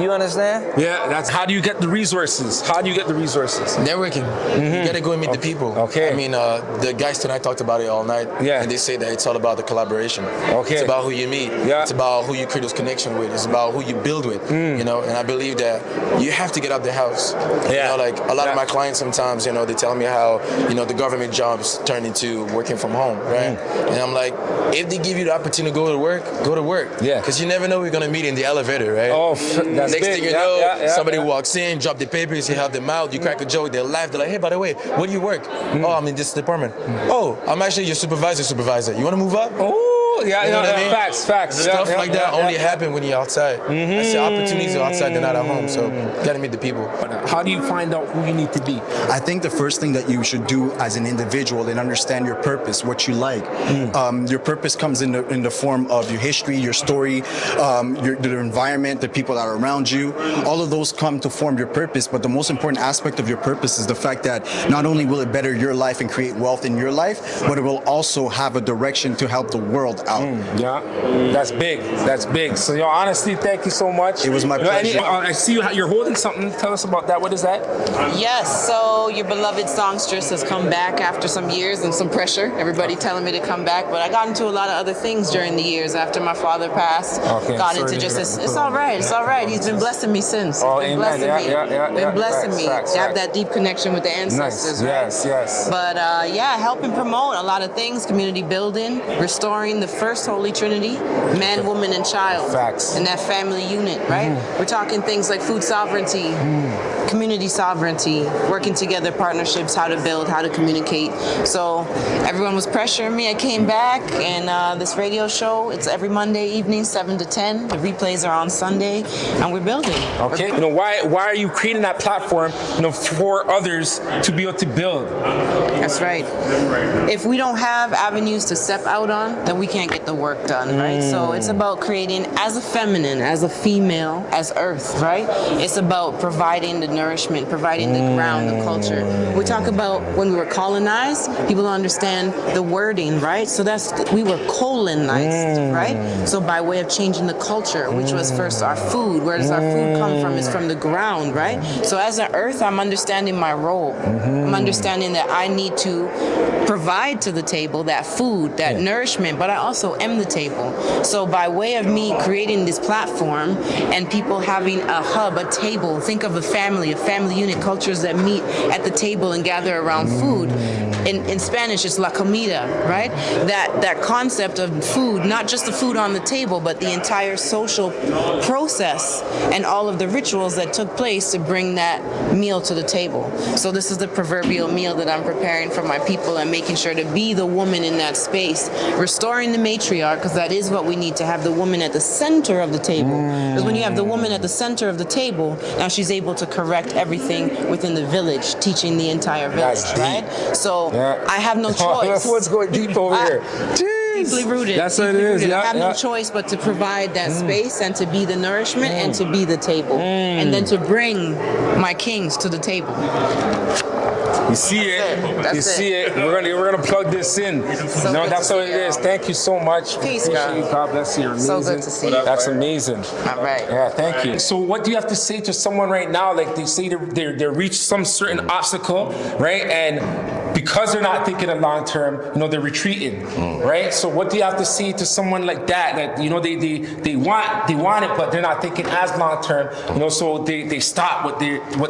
Speaker 18: You understand?
Speaker 1: Yeah, that's how do you get the resources?
Speaker 4: Networking. You gotta go and meet the people. Okay. I mean, the guys tonight talked about it all night. Yeah. And they say that it's all about the collaboration. Okay. It's about who you meet. Yeah. It's about who you create those connections with. It's about who you build with. And I believe that you have to get out the house. Yeah. Like a lot of my clients sometimes, they tell me how, the government jobs turn into working from home, right? And I'm like, if they give you the opportunity to go to work, go to work. Yeah. Because you never know who you're gonna meet in the elevator, right? Oh, that's next big. Thing you know, somebody walks in, drop the papers, you help them out, you crack a joke, they laugh, they're like, hey, by the way, where do you work? Oh, I'm in this department. Oh, I'm actually your supervisor. You wanna move up? Oh.
Speaker 1: true. Yeah,
Speaker 4: you know what I mean?
Speaker 1: Facts.
Speaker 4: Stuff
Speaker 1: Yeah,
Speaker 4: like that only happen when you're outside. I say opportunities are outside, they're not at home. So you gotta meet the people.
Speaker 1: How do you find out who you need to be?
Speaker 8: I think the first thing that you should do as an individual and understand your purpose, what you like. Your purpose comes in the form of your history, your story, the environment, the people that are around you. All of those come to form your purpose. But the most important aspect of your purpose is the fact that not only will it better your life and create wealth in your life, but it will also have a direction to help the world out.
Speaker 1: That's big. That's big. So, honestly, thank you so much.
Speaker 8: It was my pleasure.
Speaker 1: I see you're holding something. Tell us about that. What is that?
Speaker 7: Yes, so your beloved songstress has come back after some years and some pressure. Everybody telling me to come back, but I got into a lot of other things during the years after my father passed. Got into just this. It's all right. It's all right. He's been blessing me since. Been blessing me. To have that deep connection with the ancestors.
Speaker 1: Nice. Yes.
Speaker 7: But helping promote a lot of things, community building, restoring the first Holy Trinity, man, woman, and child.
Speaker 1: Facts.
Speaker 7: And that family unit, right? We're talking things like food sovereignty, community sovereignty, working together, partnerships, how to build, how to communicate. So everyone was pressuring me. I came back, and this radio show, it's every Monday evening, 7 to 10. The replays are on Sunday, and we're building.
Speaker 1: Okay. Why are you creating that platform, for others to be able to build?
Speaker 7: That's right. If we don't have avenues to step out on, then we can't get the work done, right? So it's about creating, as a feminine, as a female, as earth, right? It's about providing the nourishment, providing the ground, the culture. We talk about when we were colonized, people don't understand the wording, right? So we were colonized, right? So by way of changing the culture, which was first our food. Where does our food come from? It's from the ground, right? So as an earth, I'm understanding my role. I'm understanding that I need to provide to the table that food, that nourishment, but I also am the table. So by way of me creating this platform and people having a hub, a table, think of a family unit, cultures that meet at the table and gather around food. In Spanish, it's la comida, right? That concept of food, not just the food on the table, but the entire social process and all of the rituals that took place to bring that meal to the table. So this is the proverbial meal that I'm preparing for my people and making sure to be the woman in that space, restoring the matriarch, because that is what we need, to have the woman at the center of the table. Because when you have the woman at the center of the table, now she's able to correct everything within the village, teaching the entire village, right? So I have no choice.
Speaker 1: That's what's going deep over here.
Speaker 7: Deeply rooted.
Speaker 1: That's what it is.
Speaker 7: I have no choice but to provide that space and to be the nourishment and to be the table. And then to bring my kings to the table.
Speaker 1: You see it. You see it. We're gonna plug this in. That's what it is. Thank you so much.
Speaker 7: Peace,
Speaker 1: God. God bless you. You're amazing.
Speaker 7: So good to see you.
Speaker 1: That's amazing.
Speaker 7: All right.
Speaker 1: Yeah, thank you. So what do you have to say to someone right now? Like they say they reach some certain obstacle, right? And because they're not thinking of long term, they're retreating, right? So what do you have to say to someone like that? That they want it, but they're not thinking as long term, so they stop what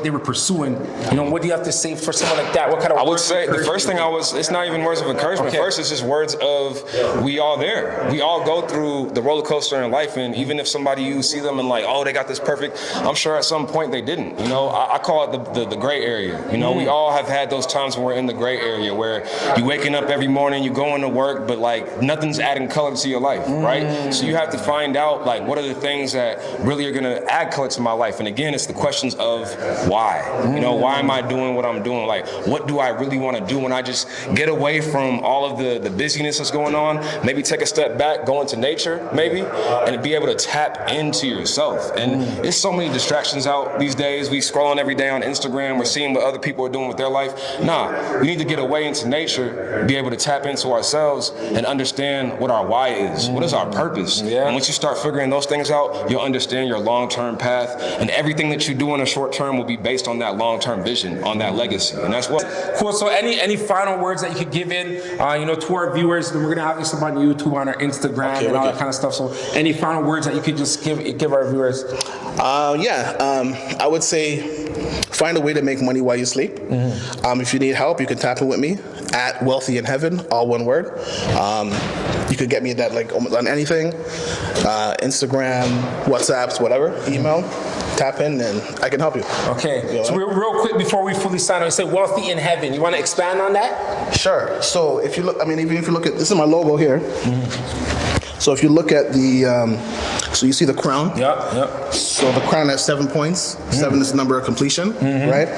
Speaker 1: they were pursuing. What do you have to say for someone like that? What kind of
Speaker 10: I would say the first thing it's not even words of encouragement.
Speaker 1: Okay.
Speaker 10: First, it's just words of we all there. We all go through the roller coaster in life, and even if somebody you see them and like, oh, they got this perfect, I'm sure at some point they didn't. I call it the gray area. We all have had those times when we're in the gray area where you waking up every morning, you going to work, but like nothing's adding color to your life, right? So you have to find out like what are the things that really are gonna add color to my life. And again, it's the questions of why. Why am I doing what I'm doing? Like, what do I really want to do when I just get away from all of the busyness that's going on? Maybe take a step back, go into nature, maybe, and be able to tap into yourself. And there's so many distractions out these days. We scrolling every day on Instagram. We're seeing what other people are doing with their life. Nah, we need to get away into nature, be able to tap into ourselves and understand what our why is. What is our purpose? And once you start figuring those things out, you'll understand your long-term path, and everything that you do in the short term will be based on that long-term vision, on that legacy. And that's what.
Speaker 1: Cool. So any final words that you could give in, to our viewers? We're gonna have this up on YouTube, on our Instagram, and all that kind of stuff. So any final words that you could just give our viewers?
Speaker 19: I would say find a way to make money while you sleep. If you need help, you can tap in with me at Wealthy in Heaven, all one word. You could get me that like on anything, Instagram, WhatsApps, whatever, email. Tap in and I can help you.
Speaker 1: Okay. So real quick before we fully sign on, you said Wealthy in Heaven. You want to expand on that?
Speaker 19: Sure. So if you look, even if you look at, this is my logo here. So if you look at the, so you see the crown?
Speaker 1: Yeah.
Speaker 19: So the crown has 7 points. 7 is the number of completion, right?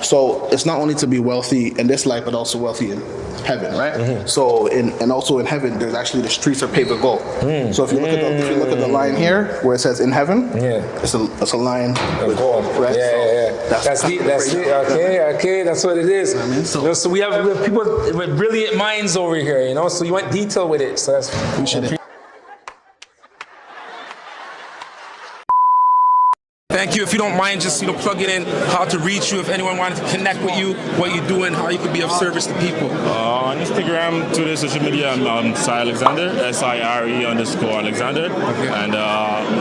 Speaker 19: So it's not only to be wealthy in this life, but also wealthy in heaven, right? So and also in heaven, there's actually the streets are paved with gold. So if you look at the line here where it says in heaven, it's a line with gold, right?
Speaker 1: That's it. Okay, that's what it is. So we have people with brilliant minds over here, you know. So you want detail with it. So that's appreciate it. Thank you. If you don't mind, just plug it in. How to reach you if anyone wanted to connect with you, what you do, and how you could be of service to people.
Speaker 22: On Instagram, Twitter, social media, I'm Cy Alexander, SIRE_Alexander, and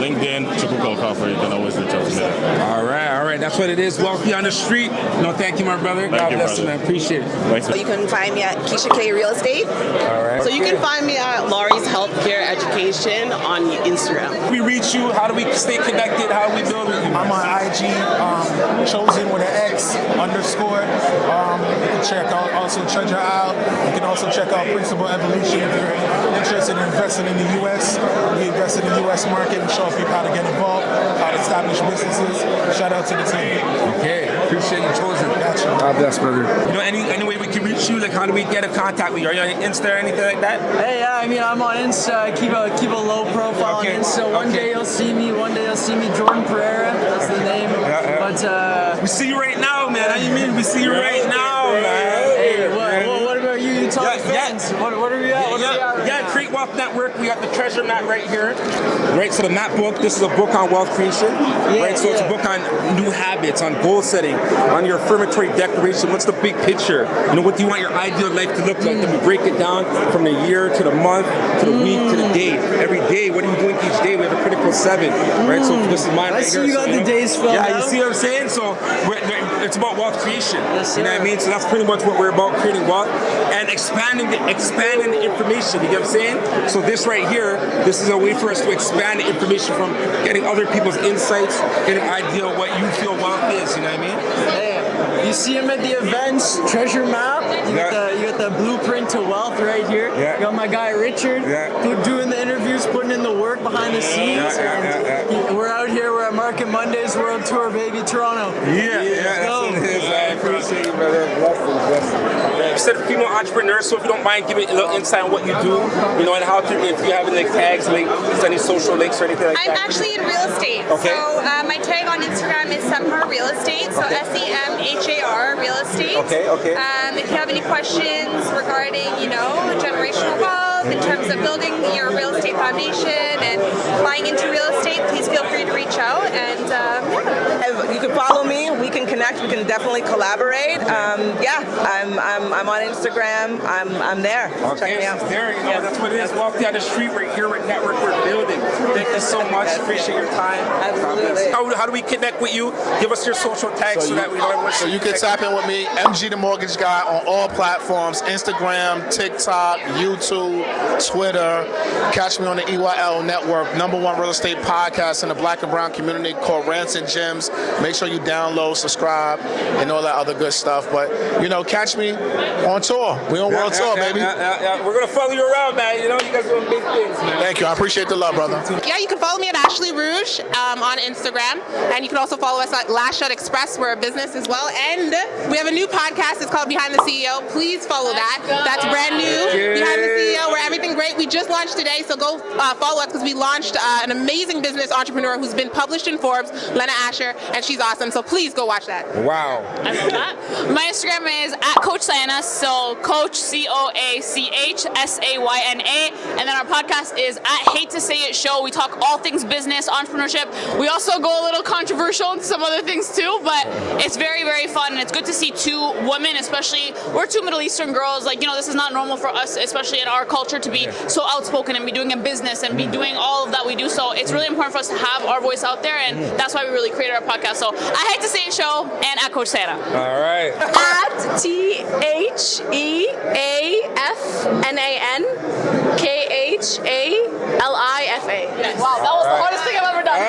Speaker 22: LinkedIn, Chukwu Coffer. You can always reach out to me.
Speaker 1: All right. That's what it is. Wealthy on the street. Thank you, my brother. God bless you, man. Appreciate it.
Speaker 6: So you can find me at Keisha K Real Estate.
Speaker 1: All right.
Speaker 6: So you can find me at Laurie's Healthcare Education on Instagram.
Speaker 1: How do we reach you? How do we stay connected? How do we build it?
Speaker 2: I'm on IG, chosen with an X _ You can check out also Treasure Out. You can also check out Principal Evolution if you're interested in investing in the U.S. We invest in the U.S. market and show people how to get involved, how to establish businesses. Shout out to the team.
Speaker 1: Okay, appreciate you, Chosen.
Speaker 2: Gotcha.
Speaker 1: God bless, brother. Any way we can reach you? Like, how do we get in contact with you? Are you on Insta or anything like that?
Speaker 14: Hey, yeah, I mean, I'm on Insta. Keep a low profile on Insta. One day you'll see me. Jordan Pereira. That's the name. But
Speaker 1: we see you right now, man. How you mean? We see you right now, man.
Speaker 14: Hey, what about you? You talk fans. What are we at?
Speaker 1: Create Wealth Network. We got the treasure map right here. Right, so the map book. This is a book on wealth creation. Right, so it's a book on new habits, on goal setting, on your affirmatory declaration. What's the big picture? What do you want your ideal life to look like? Then we break it down from the year to the month to the week to the day. Every day, what are you doing each day? We have a critical 7. Right, so this is mine right here.
Speaker 14: You got the days filled out.
Speaker 1: Yeah, you see what I'm saying? So it's about wealth creation. You know what I mean? So that's pretty much what we're about, creating wealth and expanding the information. You get what I'm saying? So this right here, this is a way for us to expand the information from getting other people's insights, getting an idea of what you feel wealth is. You know what I mean?
Speaker 14: Hey, you see him at the events, treasure map. You got the blueprint to wealth right here. You got my guy Richard doing the interviews, putting in the work behind the scenes. We're out here. We're at Market Mondays World Tour, baby, Toronto.
Speaker 1: That's what it is. I appreciate you, brother. Blessings. You said female entrepreneur, so if you don't mind giving a little insight on what you do, and how to, if you have any tags, any social links or anything like that.
Speaker 13: I'm actually in real estate.
Speaker 1: Okay.
Speaker 13: So my tag on Instagram is Semhar Real Estate. So SEMHAR Real Estate.
Speaker 1: Okay.
Speaker 13: If you have any questions regarding, generational wealth, in terms of building your real estate foundation and buying into real estate, please feel free to reach out. And
Speaker 6: You can follow me. We can connect. We can definitely collaborate. I'm on Instagram. I'm there. Check me out.
Speaker 1: There, that's what it is. Walk down the street. We're here at Network. We're building. Thank you so much. Appreciate your time.
Speaker 6: Absolutely.
Speaker 1: How do we connect with you? Give us your social tags so that we know what.
Speaker 16: So you can tap in with me, MG the Mortgage Guy, on all platforms: Instagram, TikTok, YouTube, Twitter. Catch me on the EYL Network, #1 real estate podcast in the Black and Brown community called Rants and Gems. Make sure you download, subscribe, and all that other good stuff. But catch me on tour. We on world tour, baby.
Speaker 1: We're gonna follow you around, man. You guys doing big things, man.
Speaker 16: Thank you. I appreciate the love, brother.
Speaker 17: Yeah, you can follow me at Ashley Rouge on Instagram, and you can also follow us at Last Shot Express. We're a business as well, and we have a new podcast. It's called Behind the CEO. Please follow that. That's brand new. Behind the CEO, where everything great. We just launched today, so go follow us because we launched an amazing business entrepreneur who's been published in Forbes, Lena Asher, and she's awesome. So please go watch that.
Speaker 1: Wow.
Speaker 15: My Instagram is @Coach Sayana, so Coach COACHSAYNA, and then our podcast is @Hate to Say It Show. We talk all things business, entrepreneurship. We also go a little controversial and some other things too, but it's very, very fun, and it's good to see 2 women, especially we're 2 Middle Eastern girls. This is not normal for us, especially in our culture, to be so outspoken and be doing a business and be doing all of that we do. So it's really important for us to have our voice out there, and that's why we really created our podcast. So I Hate to Say It Show and @Coach Santa.
Speaker 1: All right.
Speaker 3: @THEAFNANKHALIFA.
Speaker 15: Wow, that was the hardest thing I've ever done.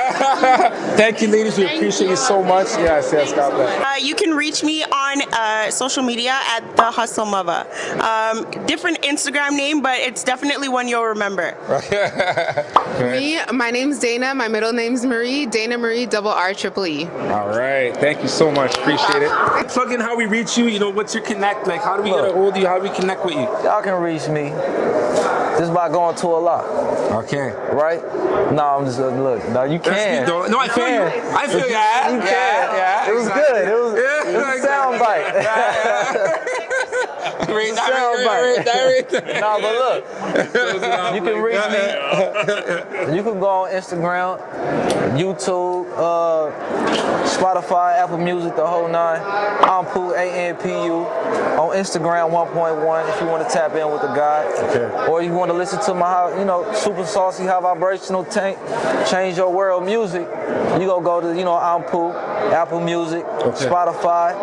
Speaker 1: Thank you, ladies. We appreciate you so much. Yes, God bless.
Speaker 6: You can reach me on social media at The Hustle Mother. Different Instagram name, but it's definitely one you'll remember.
Speaker 17: Me, my name's Dana. My middle name's Marie. Dana Marie, RREE.
Speaker 1: All right. Thank you so much. Appreciate it. Plug in how we reach you. You know, what's your connect? Like, how do we get a hold of you? How do we connect with you?
Speaker 18: Y'all can reach me just by going to a lot.
Speaker 1: Okay.
Speaker 18: Right? No, I'm just look. No, you can.
Speaker 1: No, I feel you. I feel you.
Speaker 18: You can.
Speaker 1: Yeah.
Speaker 18: It was good. It was a sound bite. No, but look, you can reach me. You can go on Instagram, YouTube, Spotify, Apple Music, the whole nine. Ampu, ANPU. On Instagram 1.1 if you want to tap in with the guy. Okay. Or you want to listen to my, super saucy, high vibrational tank, change your world music. You go to, Ampu, Apple Music, Spotify,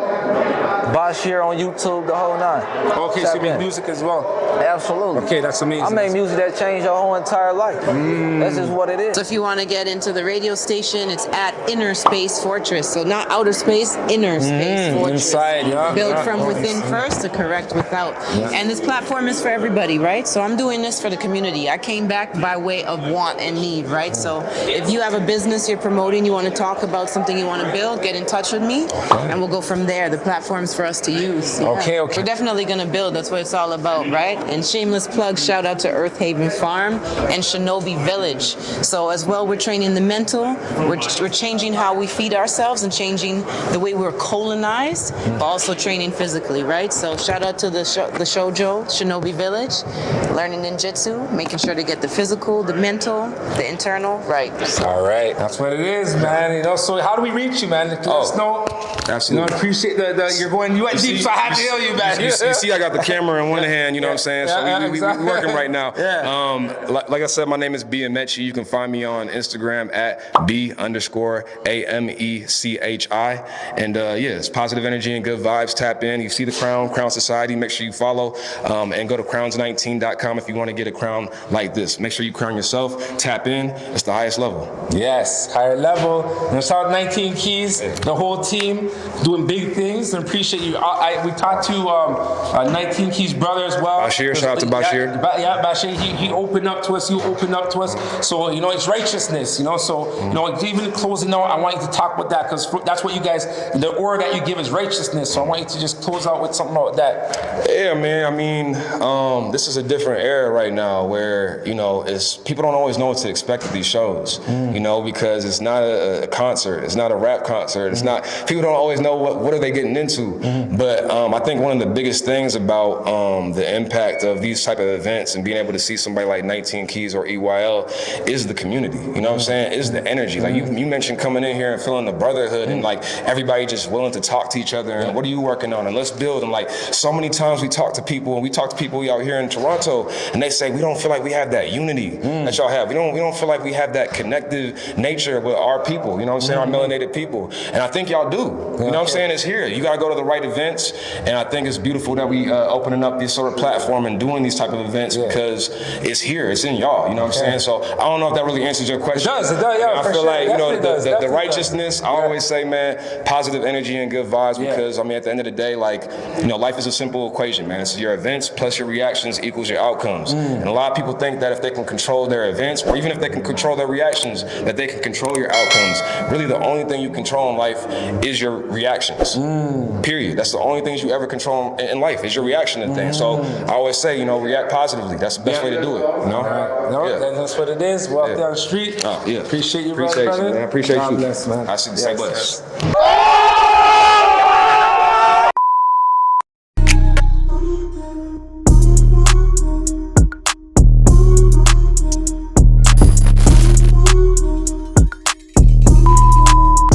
Speaker 18: Bashir on YouTube, the whole nine.
Speaker 1: Okay, so you make music as well?
Speaker 18: Absolutely.
Speaker 1: Okay, that's amazing.
Speaker 18: I make music that changed your whole entire life. That's just what it is.
Speaker 7: So if you want to get into the radio station, it's at Inner Space Fortress. So not outer space, Inner Space Fortress.
Speaker 1: Inside, yeah.
Speaker 7: Build from within first to correct without. Yeah. And this platform is for everybody, right? So I'm doing this for the community. I came back by way of want and need, right? So if you have a business you're promoting, you want to talk about something you want to build, get in touch with me, and we'll go from there. The platform's for us to use. Yeah.
Speaker 1: Okay.
Speaker 7: We're definitely going to build. That's what it's all about, right? And shameless plug, shout out to Earth Haven Farm and Shinobi Village. So as well, we're training the mental. We're changing how we feed ourselves and changing the way we're colonized, but also training physically, right? So shout out to the Shoujo, Shinobi Village, learning ninjutsu, making sure to get the physical, the mental, the internal, right.
Speaker 1: All right. That's what it is, man. So how do we reach you, man? Let us know.
Speaker 10: Absolutely.
Speaker 1: I appreciate you're going, you went deep, so I had to heal you, man.
Speaker 10: You see, I got the camera in one hand, you know what I'm saying? So we're working right now.
Speaker 1: Yeah.
Speaker 10: Like I said, my name is B Amechi. You can find me on Instagram at B_AMECHI. And it's positive energy and good vibes. Tap in. You see the Crown Society. Make sure you follow. And go to crowns19.com if you want to get a crown like this. Make sure you crown yourself. Tap in. It's the highest level.
Speaker 1: Yes, higher level. And shout out 19 Keys, the whole team doing big things. And appreciate you. We talked to 19 Keys' brother as well.
Speaker 10: Bashir, shout out to Bashir.
Speaker 1: Yeah, Bashir, he opened up to us. You opened up to us. So it's righteousness. So even closing out, I want you to talk about that because that's what you guys, the aura that you give is righteousness. So I want you to just close out with something about that.
Speaker 10: Yeah, man. I mean, this is a different era right now where it's people don't always know what to expect at these shows. Because it's not a concert. It's not a rap concert. It's not. People don't always know what are they getting into. But I think one of the biggest things about the impact of these type of events and being able to see somebody like 19 Keys or EYL is the community. You know what I'm saying? Is the energy. Like you mentioned coming in here and feeling the brotherhood and like everybody just willing to talk to each other and what are you working on and let's build. And like so many times we talk to people out here in Toronto and they say we don't feel like we have that unity that y'all have. We don't feel like we have that connective nature with our people. You know what I'm saying? Our melanated people. And I think y'all do. You know what I'm saying? It's here. You got to go to the right events. And I think it's beautiful that we opening up this sort of platform and doing these type of events because it's here. It's in y'all. You know what I'm saying? So I don't know if that really answers your question.
Speaker 1: It does. Yeah,
Speaker 10: I feel like the righteousness. I always say, man, positive energy and good vibes because I mean at the end of the day, like life is a simple equation, man. It's your events plus your reactions equals your outcomes. And a lot of people think that if they can control their events or even if they can control their reactions, that they can control your outcomes. Really, the only thing you control in life is your reactions. Period. That's the only things you ever control in life is your reaction to things. So I always say, react positively. That's the best way to do it.
Speaker 1: That's what it is. Walk down the street.
Speaker 10: Yeah.
Speaker 1: Appreciate you,
Speaker 10: brother.
Speaker 1: Man.
Speaker 10: Appreciate
Speaker 1: God
Speaker 10: you.
Speaker 1: bless, man.
Speaker 10: I see the same bless.